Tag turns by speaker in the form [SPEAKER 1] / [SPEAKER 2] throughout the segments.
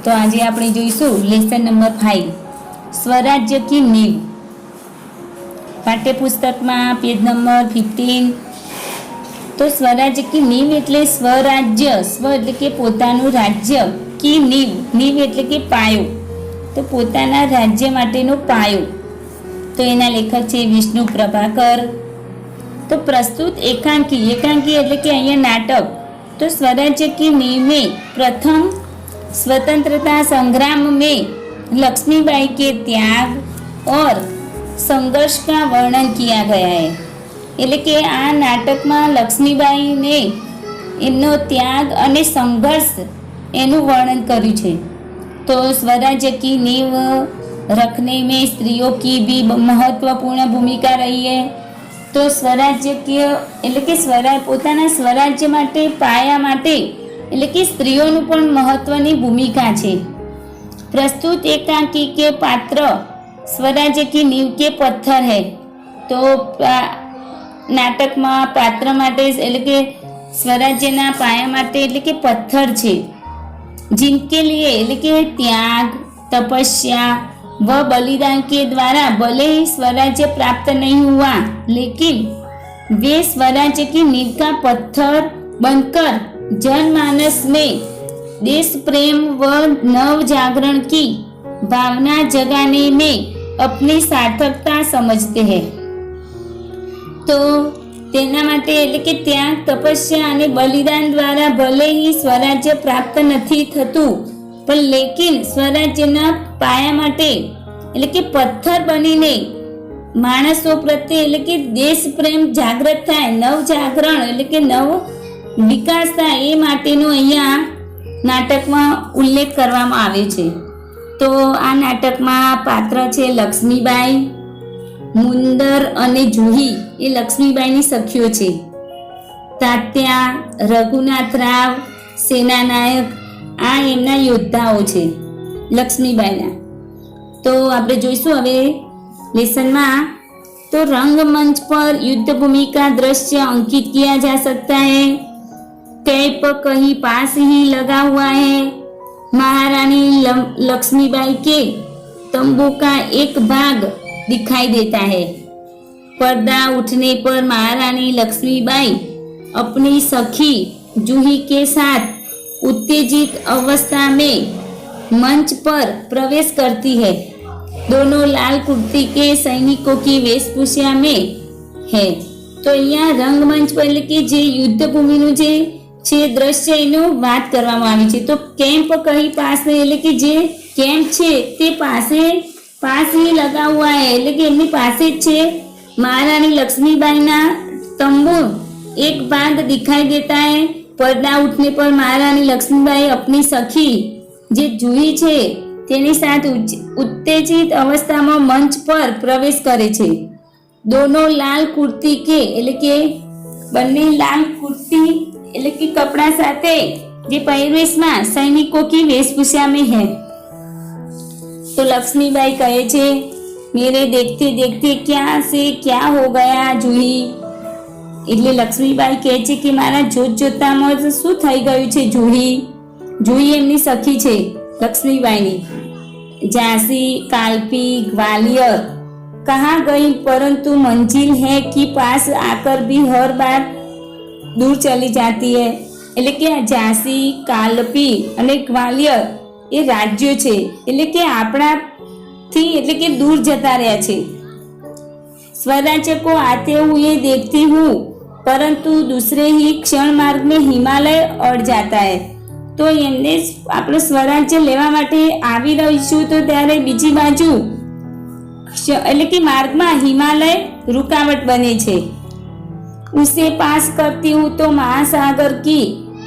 [SPEAKER 1] तो आज આપણે જોઈશું લેસન નંબર 5 स्वराज्य की नींव। पाठ्यपुस्तक में पेज नंबर 15। तो स्वराज्य की नींव एटले स्वराज्य, स्व एटले के पोतानुं राज्य, की नींव, नींव एटले के पायो, तो पोताना राज्य माटेनो पायो। तो एना लेखक छे विष्णु प्रभाकर। तो प्रस्तुत एकांकी, एकांकी एटले के अहींया नाटक। तो स्वराज्य की नींव में प्रथम स्वतंत्रता संग्राम में लक्ष्मीबाई के त्याग और संघर्ष का वर्णन किया गया है। એટલે કે આ નાટકમાં લક્ષ્મીબાઈને એમનો ત્યાગ અને સંઘર્ષ એનું વર્ણન કર્યું છે। તો स्वराज्य की नींव रखने में स्त्रियों की भी महत्वपूर्ण भूमिका रही है। तो स्वराज्य के એટલે કે પોતાના સ્વરાજ્ય માટે પાયા માટે એટલે કે સ્ત્રીઓનું પણ મહત્વની ભૂમિકા છે। प्रस्तुत एकांकी के पात्र स्वराज्य की नींव के पत्थर है। तो नाटक में पात्र माटे એટલે કે स्वराज्यना पाया माटे એટલે કે पत्थर छे, जिनके लिए એટલે કે त्याग, तपस्या व बलिदान के द्वारा भले ही स्वराज्य प्राप्त नहीं हुआ, लेकिन वे स्वराज्य की नींव का पत्थर बनकर जनमानस में देश प्रेम व नव जागरण की भावना जगाने में अपनी सार्थकता समझते हैं। तो तेना माटे એટલે કે त्याग, तपस्या અને બલિદાન દ્વારા ભલે ही स्वराज्य प्राप्त નથી થતું, પણ લેકિન સ્વરાજ્યના પાયા માટે એટલે કે પથ્થર બનીને માણસો પ્રત્યે એટલે કે દેશ પ્રેમ જાગૃત થાય, નવ જાગરણ એટલે કે નવ વિકાસ થાય, એ માટેનો અહીંયા નાટકમાં ઉલ્લેખ કરવામાં આવ્યો છે। તો આ નાટકમાં પાત્ર છે લક્ષ્મીબાઈ, મુંદર અને જુહી એ લક્ષ્મીબાઈની સખીઓ છે। તાત્યા, રઘુનાથરાવ, સેનાનાયક આ એમના યોદ્ધાઓ છે લક્ષ્મીબાઈના। તો આપણે જોઈશું હવે લેસનમાં। तो रंगमंच पर युद्ध भूमि का दृश्य अंकित किया जा सकता है। कैप कहीं पास ही लगा हुआ है। महारानी लक्ष्मीबाई के तंबू का एक भाग दिखाई देता है। पर्दा उठने पर महारानी लक्ष्मीबाई अपनी सखी जूही के साथ उत्तेजित अवस्था में मंच पर प्रवेश करती है। दोनों लाल कुर्ती के सैनिकों की वेशभूषा में है। तो यहाँ रंगमंच पर એટલે કે જે યુદ્ધ ભૂમિનું જે છે દ્રશ્ય એનું વાત કરવામાં આવી છે। તો કેમ્પ કहीं पास है એટલે કે જે કેમ્પ છે તે पास ही लगा हुआ है એટલે કે એમની પાસે જ છે। महारानी लक्ष्मीबाईना तंबू एक भाग दिखाई देता है। पर्दा उठने पर महारानी लक्ष्मीबाई अपनी सखी જે જુહી છે તેની સાથ ઉત્તેજિત અવસ્થામાં મંચ પર પ્રવેશ કરે છે। दोनों लाल कुर्ती के એટલે કે બંને લાલ કુર્તી એટલે કે કપડા સાથે જે પહેરવેશમાં સૈનિકો की वेशभूषा में है। तो लक्ष्मीबाई कहे छे, मेरे देखते देखते क्या से क्या हो गया जूही। એટલે લક્ષ્મીબાઈ કહે છે કે મારા જોત જોતામાં શું થઈ ગયું છે જૂહી। જૂહી એમની સખી છે लक्ष्मीबाई। झांसी, कालपी, ग्वालियर कहाँ गई, परंतु मंजिल है कि पास आकर भी हर बार दूर चली जाती है। એટલે કે झांसी, कालपी અને ग्वालियर એ રાજ્યો છે એટલે કે આપણાથી એટલે કે દૂર જતા રહ્યા છે। स्वराज्य को आते हुए देखती हूँ, परंतु दूसरे ही क्षण मार्ग में हिमालय अड़ जाता है। तो એમને આપણે સ્વરાજ્ય લેવા માટે આવી રહીશું તો ત્યારે બીજી બાજુ એટલે કે માર્ગમાં હિમાલય रुकावट बने छे। उसे पास करती हूँ तो महासागर की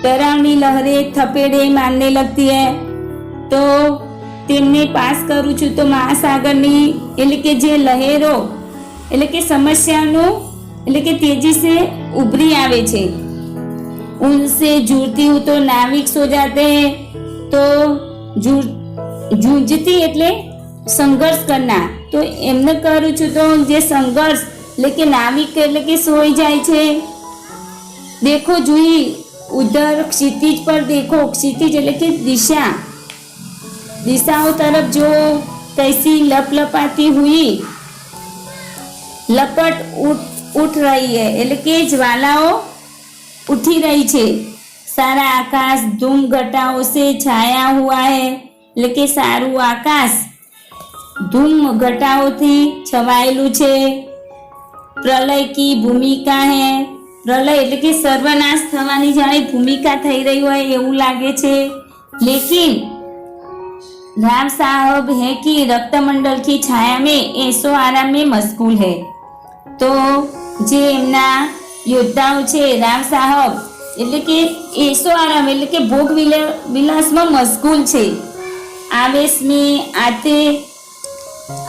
[SPEAKER 1] डरावनी लहरें थपेड़े मारने लगती है। तो તેમને પાસ કરું છું તો મહાસાગરની એટલે કે જે લહેરો એટલે કે સમસ્યાનું એટલે કે તેજી से ઉભરી આવે છે। उनसे जूझती हूँ तो नाविक सो जाते हैं। तो जूझती એટલે संघर्ष करना। तो એમને કરું છું તો જે સંઘર્ષ એટલે કે નાવિક એટલે કે સોઈ જાય છે। देखो जूही उधर क्षितिज पर देखो, क्षितिज એટલે કે દિશા। दिशाओं तरफ जो कैसी लपलपाती हुई लपट उठ रही है એટલે કે ज्वालाओं उठी रही છે। सारा आकाश धूम घटाओं से छाया हुआ है એટલે કે સારું આકાશ ધૂમ ઘટાઓથી છવાયેલું છે। પ્રલય की भूमिका है પ્રલય એટલે કે સર્વનાશ થવાની જાણે ભૂમિકા થઈ રહી હોય એવું લાગે છે। लेकिन राव साहब है कि रक्तमंडल की छाया में ऐसो आराम में मशगूल है। तो जे एमना योद्धाओं छे राव साहब એટલે કે ऐसो आराम એટલે કે ભોગ વિલાસમાં મશગુલ છે। आवेश में आते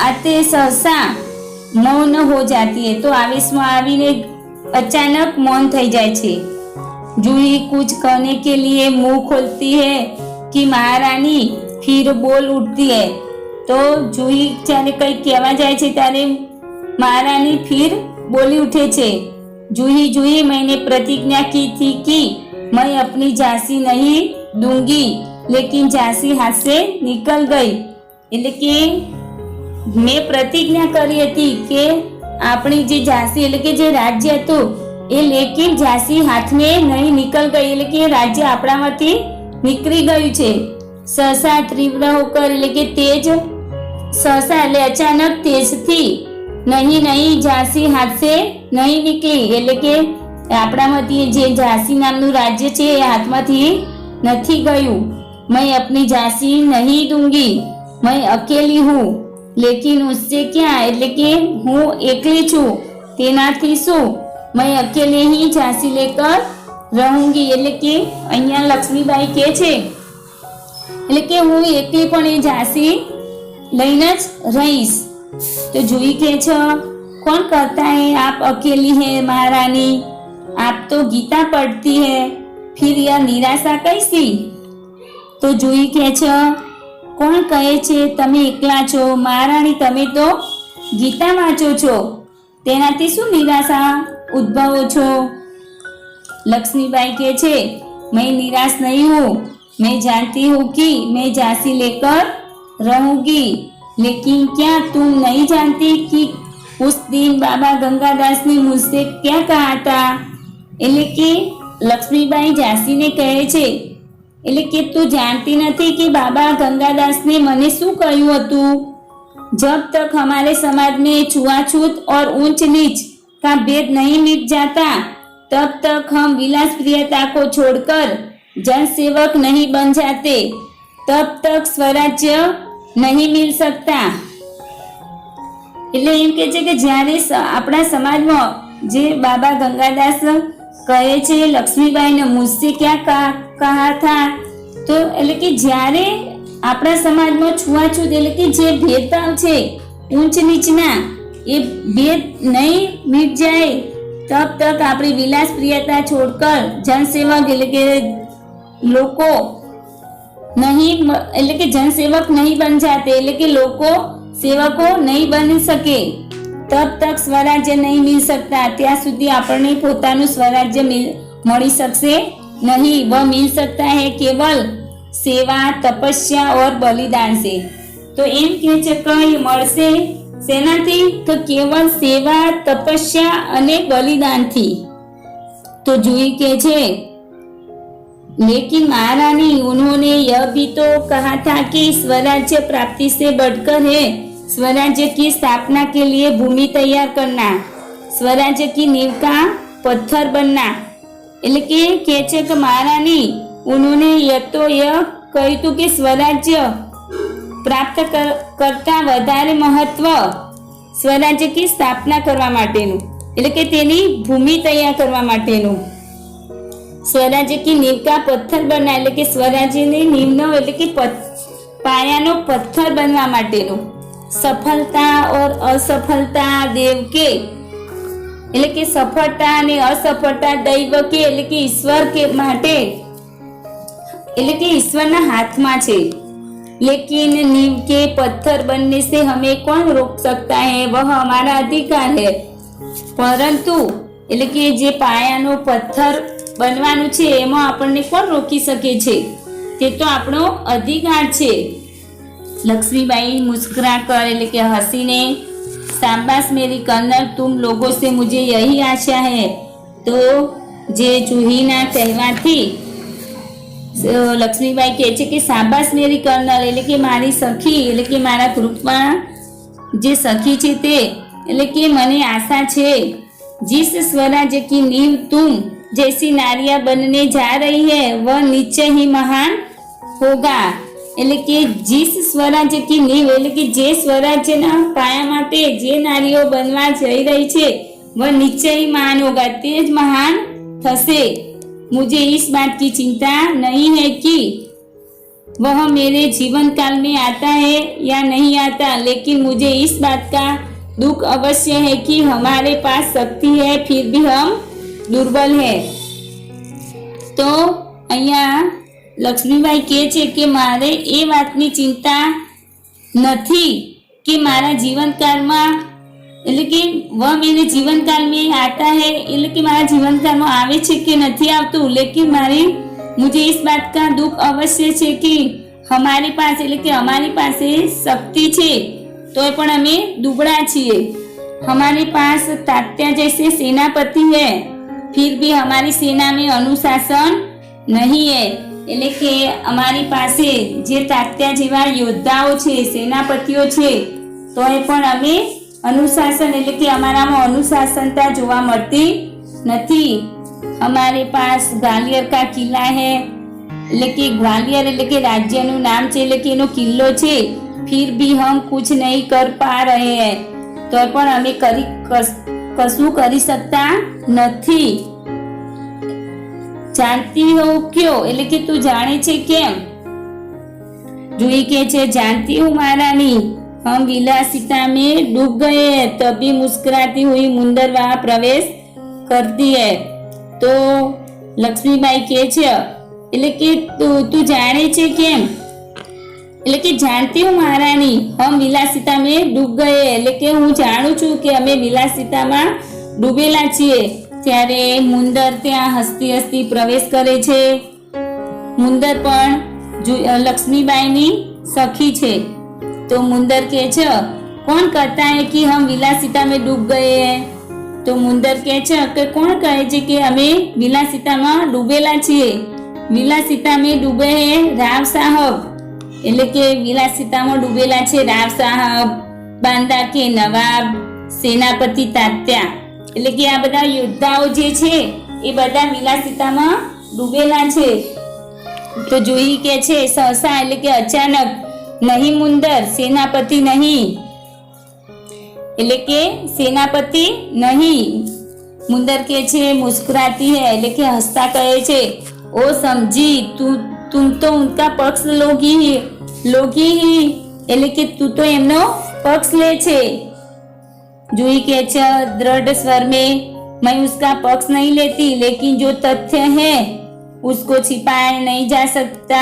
[SPEAKER 1] आते सहसा मौन हो जाती है। तो आवेश में आवीने अचानक मौन થઈ જાય છે। जूही कुछ कहने के लिए मुंह खोलती है कि महारानी फिर बोल उठती है। तो जूही જ્યારે કંઈ કહેવા જાય છે ત્યારે महारानी फिर बोली उठे छे। जूही जूही मैंने प्रतिज्ञा की थी कि मैं अपनी झांसी नहीं दूंगी लेकिन झांसी हाथ से निकल गई। એટલે કે મેં પ્રતિજ્ઞા કરી હતી કે આપણી જે ઝાંસી એટલે કે જે રાજ્ય હતું એ લેકિન ઝાંસી હાથમે નહીં निकल गई એટલે કે રાજ્ય આપણામાંથી નીકળી ગયું છે। सहसा तीव्र होकर એટલે કે તેજ सहसा એટલે અચાનક તેજથી नहीं नहीं झांसी हाथ से नहीं निकली એટલે કે આપણામાંથી જે ઝાંસી નામનું રાજ્ય છે એ હાથમાંથી નથી ગયું। मैं अपनी झांसी नहीं दूंगी मैं अकेली हूँ लेकिन उससे क्या એટલે કે હું એકલી છું તેનાથી શું मैं अकेले ही झांसी लेकर रहूंगी એટલે કે અહીંયા લક્ષ્મીબાઈ કહે છે એટલે કે હું એકલી પણ એ ઝાંસી લઈને જ રહીશ। तो जूही कहे छ कौन कहता है आप अकेली हैं महारानी आप तो गीता पढ़ती है फिर यह निराशा कैसी। तो जूही कहे छ कोण कहे छे तमे एकला छो महारानी तमे तो गीता वांचो छो तेनाथी शुं निराशा उद्भवो छो। लक्ष्मीबाई कहे छे मैं निराश नहीं हूँ मैं जानती हूँ कि मैं झांसी लेकर रहूंगी लेकिन क्या तुम नहीं जानती कि उस दिन बाबा गंगादास ने मुझसे क्या कहा था। એટલે કે લક્ષ્મીબાઈ ઝાંસીને કહે છે એટલે કે તું जानती નથી कि बाबा गंगादास ने મને શું કહ્યું હતું। जब तक हमारे समाज में छुआछूत और ऊंच नीच का भेद नहीं मिट जाता तब तक हम विलास प्रियता को छोड़कर जनसेवक नहीं बन जाते तब तक स्वराज्य नहीं मिल सकता। એટલે એમ કે છે કે જ્યારે આપણા સમાજમાં જે બાબા ગંગાદાસ કહે છે લક્ષ્મીબાઈને મુझसे क्या कहा था તો એટલે કે જ્યારે આપણા સમાજમાં છૂઆછૂત એટલે કે જે ભેદભાવ છે ઊંચ નીચના એ ભેદ નહીં મીટ જાય તબ તક આપણી વિલાસ પ્રિયતા છોડકર જનસેવક એટલે કે લોકો नहीं એટલે કે जनसेवक नहीं बन जाते એટલે કે લોકો સેવકો नहीं બની શકે तब तक स्वराज्य नहीं मिल सकता ત્યાં સુધી આપણને પોતાનું સ્વરાજ્ય મળી શકશે नहीं। वह मिल सकता है केवल सेवा तपस्या और बलिदान से। तो એમ કહે છે કે મળશે સેનાથી તો કેવલ સેવા તપસ્યા અને બલિદાનથી। તો જુઈ કહે છે लेकिन महारानी उन्होंने यह भी तो कहा था कि स्वराज्य प्राप्ति से बढ़कर है स्वराज्य की स्थापना के लिए भूमि तैयार करना स्वराज्य की नींव का पत्थर बनना। એટલે કે કહે છે કે महारानी उन्होंने यह કહ્યું હતું કે સ્વરાજ્ય પ્રાપ્ત કરતા વધારે મહત્વ સ્વરાજ્ય की સ્થાપના કરવા માટેનું એટલે કે તેની ભૂમિ તૈયાર કરવા માટેનું। स्वराज्य की नींव का पत्थर बनना એટલે કે સ્વરાજ્યની નીંવનો એટલે કે પાયાનો પથ્થર બનવા માટેનો। સફળતા और असफलता देव के એટલે કે સફળતા અને અસફળતા દૈવ કે એટલે કે ઈશ્વર કે માટે એટલે કે ઈશ્વરના હાથમાં છે। लेकिन नींव के पत्थर बनने से हमें कौन रोक सकता है वह हमारा अधिकार है। परंतु એટલે કે જે પાયાનો પથ્થર બનવાનું છે એમાં આપણને કોણ રોકી શકે છે તે તો આપણો અધિકાર છે। लक्ष्मीबाई मुस्कुरा कर એટલે કે હસીને शाबाश मेरी कर्नल, तुम लोगों से मुझे यही आशा है। तो જે જુહીના કહેવાથી લક્ષ્મીબાઈ કહે છે કે શાબાશ મેરી કર્નલ એટલે કે મારી સખી એટલે કે મારા ગ્રુપમાં જે સખી છે તે એટલે કે મને આશા છે जिस स्वराज्य की नींव तुम जैसी नारियां बनने जा रही है वह निश्चय ही महान होगा। એટલે કે જીસ સ્વરાજ્યની નીવ એટલે કે જે સ્વરાજ્યના પાયા માટે જે નારીઓ બનવા જઈ રહી છે वह निश्चय ही महान होगा, તે જ મહાન થશે। मुझे इस बात की चिंता नहीं है कि वह मेरे जीवन काल में आता है या नहीं आता, लेकिन मुझे इस बात का दुख अवश्य है कि हमारे पास शक्ति है फिर भी हम दुर्बल है। तो અહીંયા લક્ષ્મીબાઈ કહે છે કે મારે એ વાતની ચિંતા નથી કે મારા જીવનકાળમાં એટલે કે વહ મેરે જીવનકાળ में आता है એટલે કે મારા જીવનકાળમાં આવે છે કે નથી આવતું, लेकिन मुझे इस बात का दुख अवश्य છે कि हमारे पास એટલે કે અમારી પાસે શક્તિ છે तो पण અમે दुबड़ा છીએ। हमारे पास तात्या जैसे सेनापति है फिर भी हमारी सेना में अनुशासन नहीं है એટલે કે અમારી પાસે જે તાત્યા જેવા યોદ્ધાઓ છે સેનાપતિઓ છે તો એ પણ અમે अनुशासन એટલે કે અમારામાં अनुशासनता જોવા મળતી નથી। हमारे पास ग्वालियर का किला है એટલે કે ગ્વાલિયર એટલે કે રાજ્યનું નામ છે એટલે કે એનો કિલ્લો છે। फिर भी हम कुछ नहीं कर पा रहे हैं तो पण અમે કશું કરી શકતા નથી। जानती हो क्यों એટલે કે તું જાણે છે કેમ? જુઈ કહે છે जानती हूँ महारानी, हम विलासिता में डूब गए हैं। तभी मुस्कुराती हुई मुंदर वहां प्रवेश करती है। तो लक्ष्मीबाई કહે છે એટલે કે તું જાણે છે કેમ એટલે કે जानती हूँ महारानी हम विलासिता में डूब गए એટલે કે હું જાણું છું કે અમે વિલાસિતામાં ડૂબેલા છીએ। ત્યારે મુંદર ત્યાં હસતી હસતી પ્રવેશ કરે છે। મુંદર પણ લક્ષ્મીબાઈની સખી છે। तो मुंदर કહે છે कौन कहता है कि हम विलासिता में डूब गए हैं? तो मुंदर કહે છે કે કોણ કહે છે કે અમે વિલાસિતામાં ડૂબેલા છીએ? વિલાસિતા में डूबे हैं राव साहब એટલે કે વિલાસિતામાં ડૂબેલા છે રાવ સાહેબ, બાંદા કે નવાબ, સેનાપતિ તાત્યા એટલે કે આ બધા યોદ્ધાઓ જે છે એ બધા વિલાસિતામાં ડૂબેલા છે। તો જુહી કહે છે સહસા એટલે કે અચાનક, નહીં મુંદર સેનાપતિ નહીં એટલે કે સેનાપતિ नहीं। मुंदर કહે છે मुस्कुराती है એટલે કે હસતા કહે છે ओ समझी तुम तो उनका पक्ष लोगी ही એટલે કે તું તો એમનો પક્ષ લે છે। जूही કહે છે दृढ़ स्वर में मैं उसका पक्ष नहीं लेती, लेकिन जो तथ्य है उसको छिपाया नहीं जा सकता।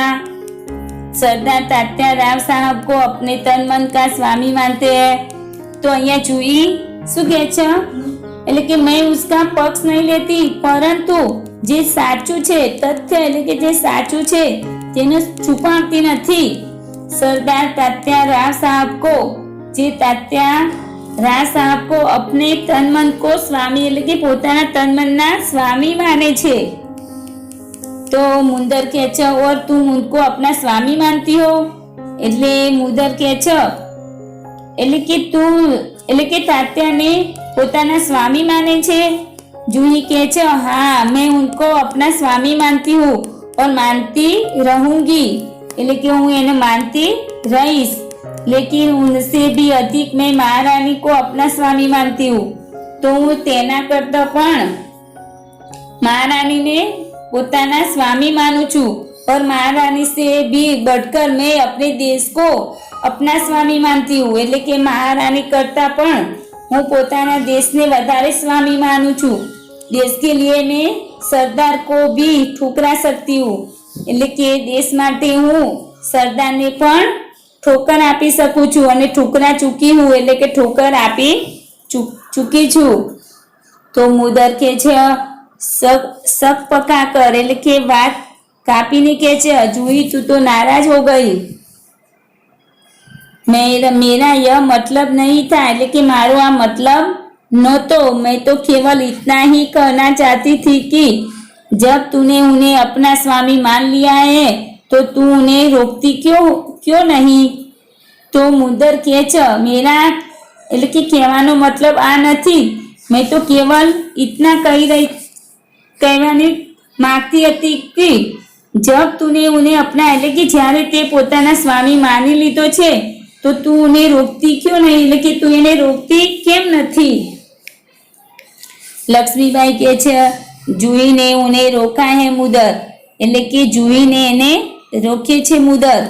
[SPEAKER 1] सरदार तात्या राव साहब को अपने तन मन का स्वामी मानते हैं। तो અહીંયા જુઈ શું કહે છે એટલે કે मैं उसका पक्ष नहीं लेती, परंतु જે સાચું છે તથ્ય એટલે કે જે સાચું છે તેને છુપાવતી નથી। સરદાર તાત્યા રાવ સાहब को જે તાત્યા રાવ સાहब को अपने तन मन को स्वामी એટલે કે પોતાના તન મનના સ્વામી માને છે। तो मुंदर કહે છે और तुम उनको अपना स्वामी मानती हो એટલે મુંદર કહે છે એટલે કે તું એટલે કે તાત્યાને પોતાના સ્વામી માને છે। जूही કહે છે हाँ मैं उनको अपना स्वामी मानती हूँ और मानती रहूंगी એટલે કે હું એને માનતી રહીશ, लेकिन उनसे भी अधिक मैं महारानी को अपना स्वामी मानती हूँ। तो હું તેના કરતા પણ महारानी ने પોતાના स्वामी मानू છું और महारानी से भी बढ़कर मैं अपने देश को अपना स्वामी मानती हूँ એટલે કે महारानी करता પણ હું પોતાના દેશને વધારે સ્વામી માનું છું। देश के लिए मैं सरदार को भी ठुकरा सकती हूँ એટલે કે દેશ માટે હું સરદારને પણ ઠોકર આપી શકું છું અને ઠુકરા ચૂકી હું એટલે કે ઠોકર આપી ચૂકી છું। તો મુદર કહે છે શક પકા કર એટલે કે વાત કાપીને કહે છે જુહી તું તો નારાજ હો ગઈ। मेरा यह मतलब नहीं था, એટલે કે મારો આ મતલબ नહોतो। मैं तो केवल इतना ही कहना चाहती थी कि जब तूने उन्हें अपना स्वामी मान लिया है तो तू उन्हें रोकती क्यों नहीं। तो मुंदर કહે છે मेरा એટલે કે કહેવાનો મતલબ આ નથી। मैं तो केवल इतना કહેવાની માંગતી હતી કે जब तूने उन्हें अपना એટલે કે જ્યારે તે પોતાના સ્વામી માની લીધો છે तो तू उन्हें रोकती क्यों नहीं, એટલે કે તું એને રોકતી કેમ નથી। લક્ષ્મીબાઈ કહે છે જુહીને ઉને રોકા હે મુદર, એટલે કે જુહીને એને રોકે છે મુદર।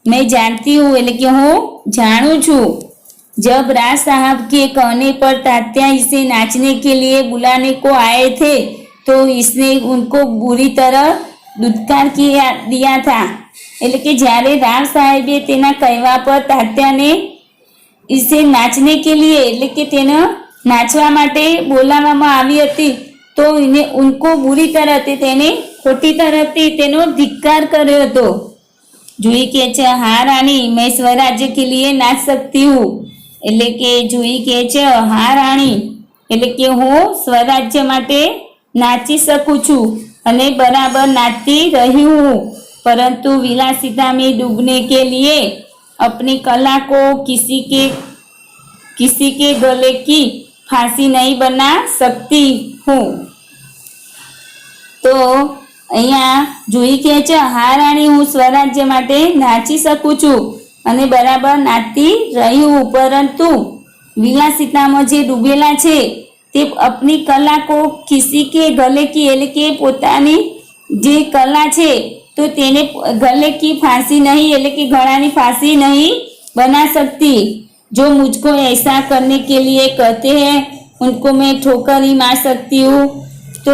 [SPEAKER 1] मैं जानती हूँ એટલે કે હું જાણું છું। जब राज साहब के कहने पर तात्या इसे नाचने के लिए बुलाने को आए थे तो इसने उनको बुरी तरह दुत्कार दिया था। એટલે કે જ્યારે રાવ સાહેબે તેના કહેવા પર તાત્યાને इसे नाचने के लिए એટલે કે તેને નાચવા માટે બોલાવવામાં આવી હતી તો એને ઉनको बुरी तरह તેને ખોટી તરફથી તેનો ધિક્કાર કર્યો હતો। જુહી કહે છે હા રાણી मैं स्वराज्य के लिए नाच सकती हूँ, એટલે કે જુહી કહે છે હા રાણી એટલે કે હું સ્વરાજ્ય માટે નાચી શકું છું અને બરાબર નાચતી રહી हूँ, परंतु विलासिता में डूबने के लिए अपनी कला को किसी के गले की फांसी नहीं बना सकती हूँ। तो અહીંયા જુહી કહે છે હા રાણી હું સ્વરાજ્ય માટે નાચી શકું છું અને બરાબર નાચતી રહી હું, પરંતુ વિલાસિતામાં જે ડૂબેલા છે તે अपनी कला को किसी के गले की એટલે કે પોતાની જે કલા છે तो तेने गले की फांसी नहीं એટલે કે गळानी फांसी नहीं बना सकती। जो मुझको ऐसा करने के लिए कहते हैं उनको मैं ठोकर ही मार सकती हूँ। तो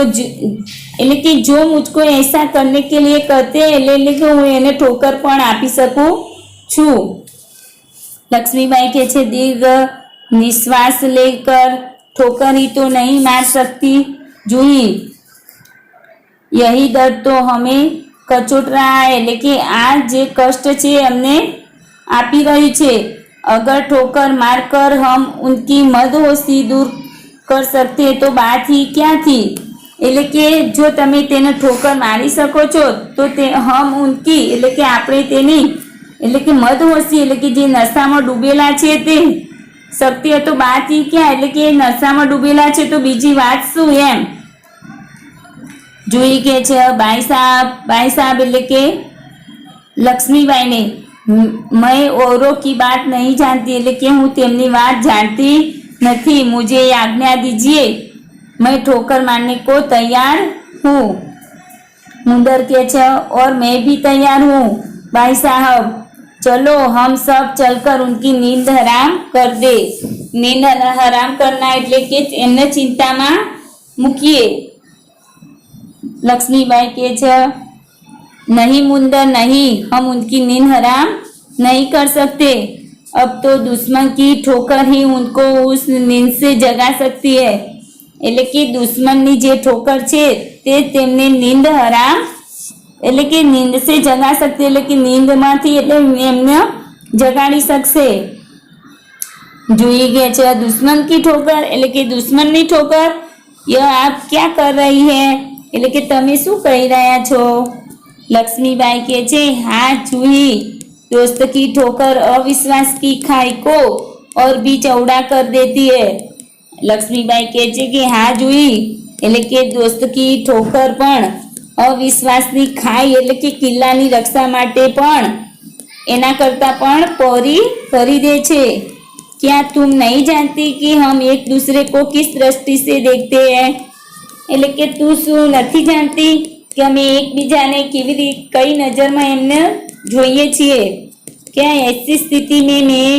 [SPEAKER 1] એટલે કે जो मुझको ऐसा करने के लिए कहते हैं એટલે કે હું એને ઠોકર પણ આપી શકું છું। લક્ષ્મીબાઈ કહે છે દીર્ઘ નિશ્વાસ લેकर ठोकर ही तो नहीं मार सकती जूही, यही दर्द तो हमें कचोट रहा है એટલે કે આ જે કષ્ટ છે એમને આપી રહી છે। अगर ठोकर मारकर हम उनकी मदहोशी दूर कर सकते तो बात ही क्या थी, એટલે કે જો તમે તેને ઠોકર મારી શકો છો તો તે હમ ઉનકી એટલે કે આપણે તેની એટલે કે મદહોશી એટલે કે જે નશામાં ડૂબેલા છે તે શક્તિ તો બાત ही क्या એટલે કે નશામાં ડૂબેલા છે તો બીજી વાત શું એમ। જુહી કહે છે ભાઈ સાहब એટલે કે લક્ષ્મીબાઈ ને मैं औरों की बात नहीं जानती એટલે કે હું તેમની વાત जानती नहीं, मुझे आज्ञा दीजिए मैं ठोकर मारने को तैयार हूँ। मुंदर कहે છે और मैं भी तैयार हूँ भाई साहब, चलो हम सब चलकर उनकी नींद हराम कर दे। नींद हराम करना એટલે કે એમને ચિંતામાં મૂકીએ। लक्ष्मीबाई કહે છે नहीं मुंदर नहीं, हम उनकी नींद हराम नहीं कर सकते। अब तो दुश्मन की ठोकर ही उनको उस नींद से जगा सकती है એટલે કે દુશ્મનની જે ઠોકર છે તે તેમને નીંદ હરામ એટલે કે નીંદ से जगा सकते એટલે કે નીંદમાંથી એટલે એમને જગાડી શકશે। જુહી કહે છે दुश्मन की ठोकर એટલે કે દુશ્મનની ठोकर, यह आप क्या कर रही है એટલે કે તમે શું કહી રહ્યા છો। लक्ष्मीबाई કહે છે हाँ जूही, दोस्त की ठोकर अविश्वास की खाई को और भी चौड़ा कर देती है। लक्ष्मीबाई કહે છે કે હા જુહી એટલે કે દોસ્ત કી ઠોકર પણ અવિશ્વાસની ખાઈ એટલે કે કિલ્લાની રક્ષા માટે પણ એના કરતા પણ પહોળી કરી દે છે। क्या तुम नहीं जानती कि हम एक दूसरे को किस दृष्टि से देखते हैं એટલે કે તું શું નથી जानती कि અમે એકબીજાને કઈ નજરમાં એમને જોઈએ છીએ। क्या ऐसी स्थिति में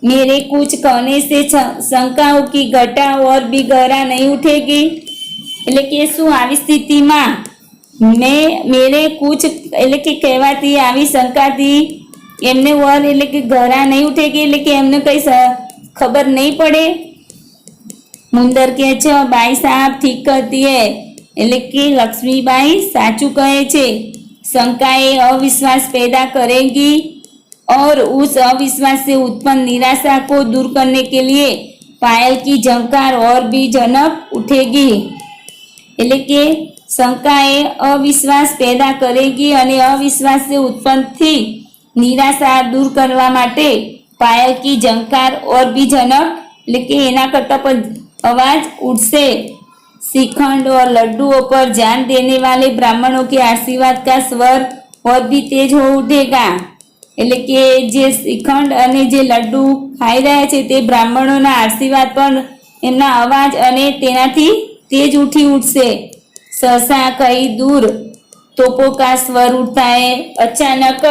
[SPEAKER 1] मेरे कुछ कहने से शंकाओं की घटा और भी गहरा नहीं उठेगी એટલે કે શું આવી સ્થિતિમાં મેરે कुछ એટલે કે કહેવાતી આવી શંકાથી એમને ઓર એટલે કે ગહરા નહીં ઉઠેગી એટલે કે એમને કઈ ખબર નહીં પડે। મુંદર કહે છે બાઈ સાहब ठीक कहती है એટલે કે લક્ષ્મીબાઈ સાચું કહે છે। શંકા એ અવિશ્વાસ પેદા કરેગી और उस अविश्वास से उत्पन्न निराशा को दूर करने के लिए पायल की झंकार और भी जनक उठेगी। એટલે કે શંકા એ અવિશ્વાસ પેદા કરેગી અને અવિશ્વાસથી ઉત્પન્ન થી નિરાશા દૂર કરવા માટે પાयल की झंकार और भी जनक એટલે કે એના કરતા પણ અવાજ ઉઠશે। श्रीखंड और लड्डुओं पर जान देने वाले ब्राह्मणों के आशीर्वाद का स्वर और भी तेज हो उठेगा। એટલે કે જે શ્રીખંડ અને જે લડ્ડુ ખાઈ રહ્યા છે તે બ્રાહ્મણોના આશીર્વાદ પણ એમના અવાજ અને તેનાથી तेज उठी उठसे। सहसा कई दूर तोपो का स्वर उठता है। अचानक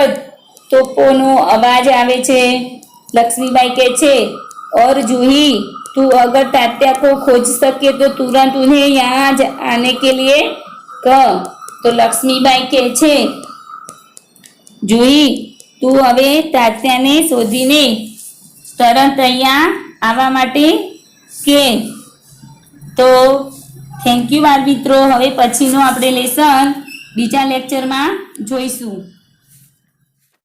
[SPEAKER 1] तोपोनो अवाज आवे छे। लक्ष्मीबाई कहे छे, और जूही तू अगर तात्या को खोज सके तो तुरंत उन्हें यहाँ आने के लिए कह। तो लक्ष्मीबाई कहे छे, जूही तू हवे तात्याने शोधीने तरत अहींया आवा माटे के। तो थैंक यू बाल मित्रों। हवे पछीनो आपणे लेसन बीजा लेक्चर में जोईशुं।